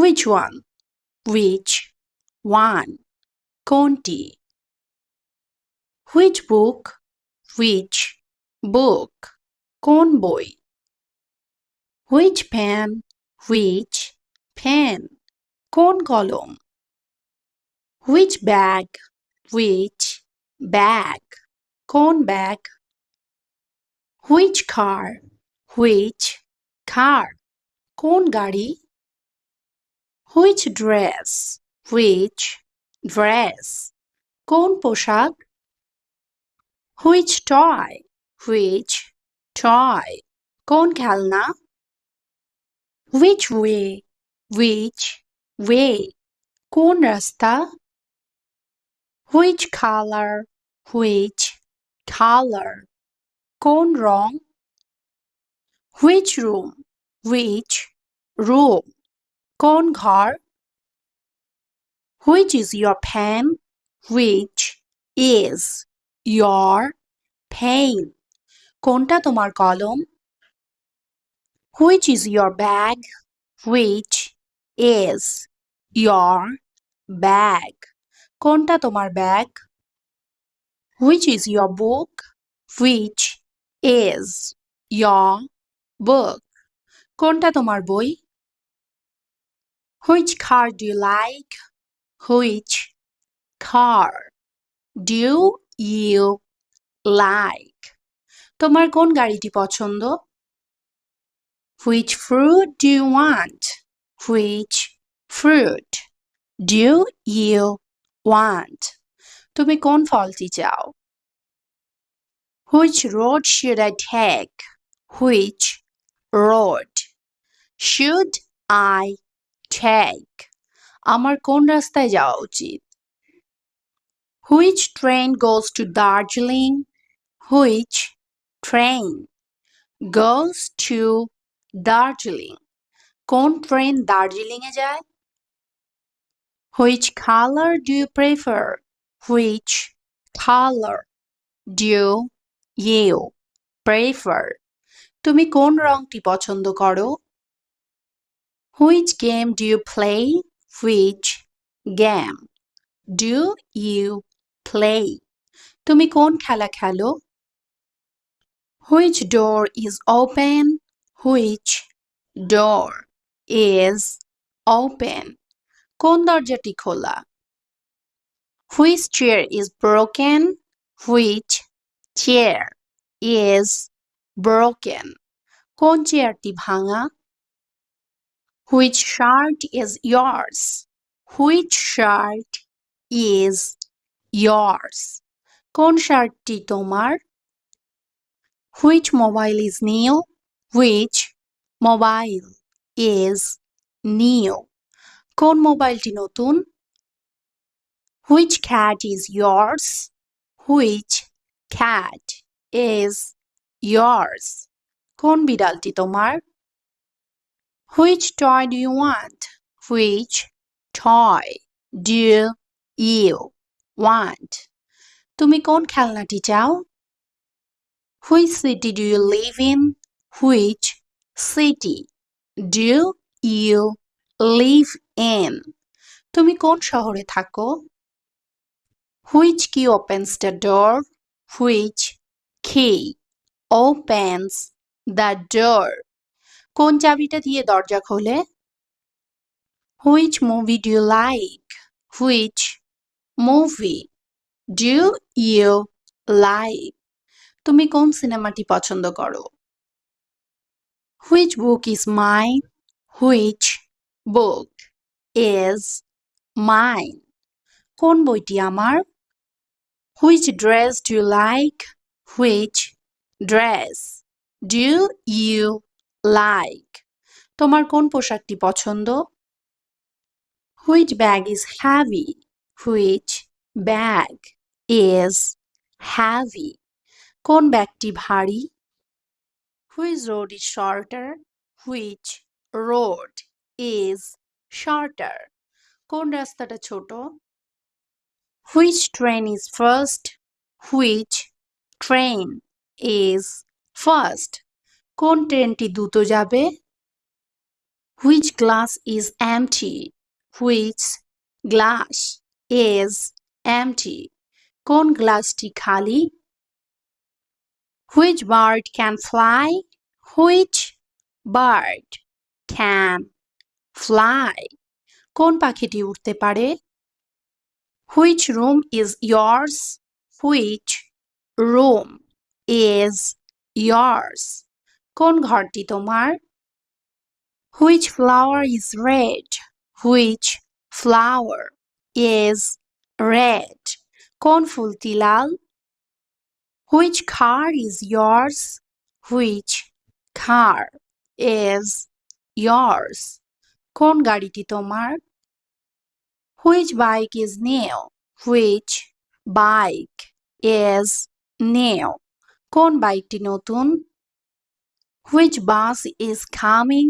Which one? Which one? কোনটি? Which book? Which book? কোন বই? Which pen? Which pen? কোন কলম? Which bag? Which bag? কোন bag? Which car? Which car? কোন গাড়ি? Which dress? Which dress? কোন পোশাক? Which toy? Which toy? কোন খেলনা? Which way? Which way? কোন রাস্তা? Which color? Which color? কোন রং? Which room? Which room? কোন ঘর? Which is your pen? Which is your pen? কোনটা তোমার কলম? Which is your bag? Which is your bag? কোনটা তোমার bag? Which is your book? Which is your book? কোনটা তোমার বই? Which car do you like? Which car do you like? তোমার কোন গাড়িটি পছন্দ? Which fruit do you want? Which fruit do you want? তুমি কোন ফলটি চাও? Which road should I take? Which road should I take? আমার কোন রাস্তায় যাওয়া উচিত? Which train goes to Darjeeling? Which train goes to Darjeeling? কোন ট্রেন দার্জিলিংয়ে যায়? Which color do you prefer? Which color do you prefer? তুমি কোন রংটি পছন্দ করো? Which game do you play? Which game do you play? তুমি কোন খেলা খেলো? Which door is open? Which door is open? কোন দরজাটি খোলা? Which chair is broken? Which chair is broken? কোন চেয়ারটি ভাঙা? Which shirt is yours? Which shirt is yours? কোন শার্টটি তোমার? Which mobile is new? Which mobile is new? কোন মোবাইলটি নতুন? Which cat is yours? Which cat is yours? কোন বিড়ালটি তোমার? Which toy do you want? Which toy do you want? তুমি কোন খেলনাটি চাও? Which city do you live in? Which city do you live in? তুমি কোন শহরে থাকো? Which key opens the door? Which key opens the door? কোন চাবিটা দিয়ে দরজা খোলে? Which movie do you like? Which movie do you like? তুমি কোন সিনেমাটি পছন্দ করো? Which book is mine? Which book is mine? কোন বইটি আমার? Which dress do you like? Which dress do you like? তোমার কোন পোশাকটি পছন্দ? Which bag is heavy? Which bag is heavy? কোন ব্যাগটি ভারী? Which road is shorter? Which road is shorter? কোন রাস্তাটা ছোট? Which train is first? Which train is first? কোন ট্রেনটি দ্রুত যাবে? Which glass is empty? Which glass is empty? কোন গ্লাসটি খালি? Which bird can fly? Which bird can fly? কোন পাখিটি উড়তে পারে? Which room is yours? Which room is yours? কোন ঘরটি তোমার? Which flower is red? Which flower is red? কোন ফুলটি লাল? Which car is yours? Which car is yours? কোন গাড়িটি তোমার? Which bike is new? Which bike is new? কোন বাইকটি নতুন? Which bus is coming?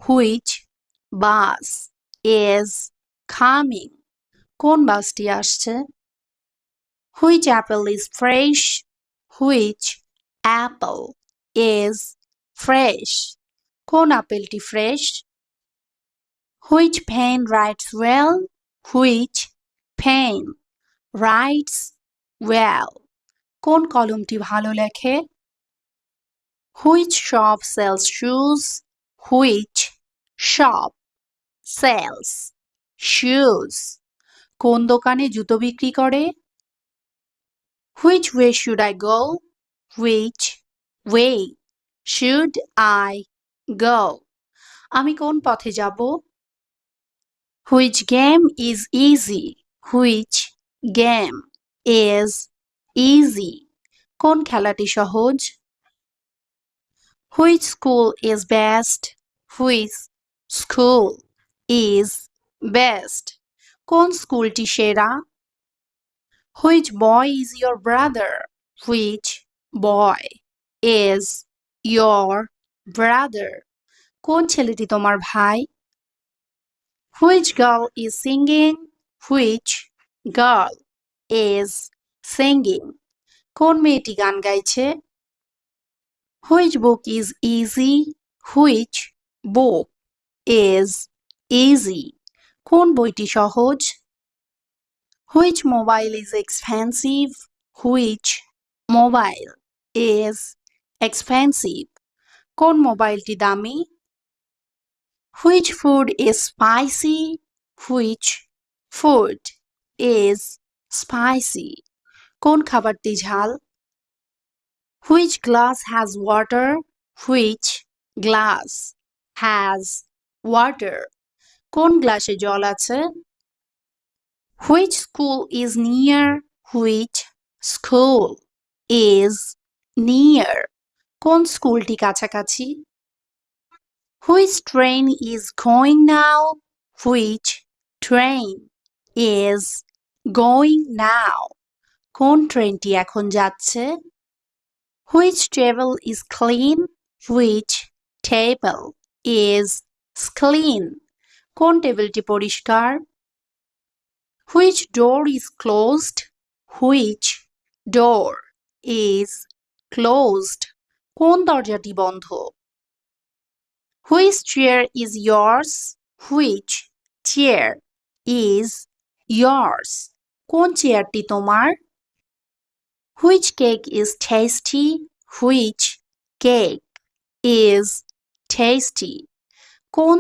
Which bus is coming? কোন বাসটি আসছে? Which apple is fresh? Which apple is fresh? কোন আপেলটি fresh? Which pen writes well? Which pen writes well? কোন কলমটি ভালো লেখে? Which shop sells shoes? Which shop sells shoes? কোন দোকানে জুতো বিক্রি করে? Which way should I go? Which way should I go? আমি কোন পথে যাব? Which game is easy? Which game is easy? কোন খেলাটি সহজ? Which school is best? Which school is best? কোন স্কুলটি সেরা? Which boy is your brother? Which boy is your brother? কোন ছেলেটি তোমার ভাই? Which girl is singing? Which girl is singing? কোন মেয়েটি গান গাইছে? Which book is easy? Which book is easy? কোন বইটি সহজ? Which mobile is expensive? Which mobile is expensive? কোন মোবাইলটি দামি? Which food is spicy? Which food is spicy? কোন খাবারটি ঝাল? Which glass has water? Which glass has water? কোন গ্লাসে জল আছে? Which school is near? Which school is near? কোন স্কুলটি কাছাকাছি? Which train is going now? Which train is going now? কোন ট্রেনটি এখন যাচ্ছে? Which table is clean? Which table is clean? কোন টেবিলটি পরিষ্কার? Which door is closed? Which door is closed? কোন দরজাটি বন্ধ? Which chair is yours? Which chair is yours? কোন চেয়ারটি তোমার? Which cake is tasty? Which cake is tasty? কোন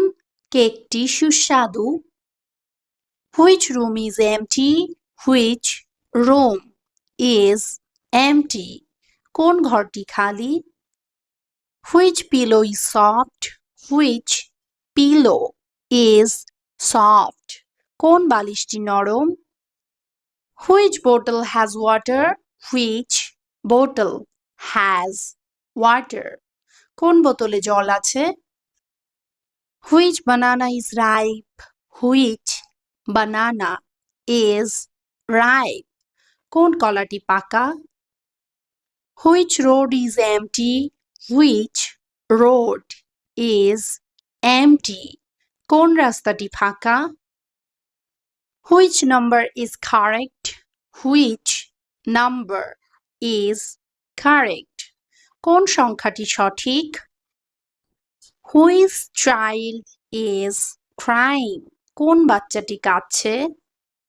কেকটি সুস্বাদু? Which room is empty? Which room is empty? কোন ঘরটি খালি? Which pillow is soft? Which pillow is soft? কোন বালিশটি নরম? Which bottle has water? Which bottle has water? কোন বোতলে জল আছে? Which banana is ripe? Which banana is ripe? কোন কলাটি পাকা? Which road is empty? Which road is empty? কোন রাস্তাটি ফাঁকা? Which number is correct? Which number is correct? কোন সংখ্যাটি সঠিক? Which child is crying? কোন বাচ্চাটি কাঁদছে?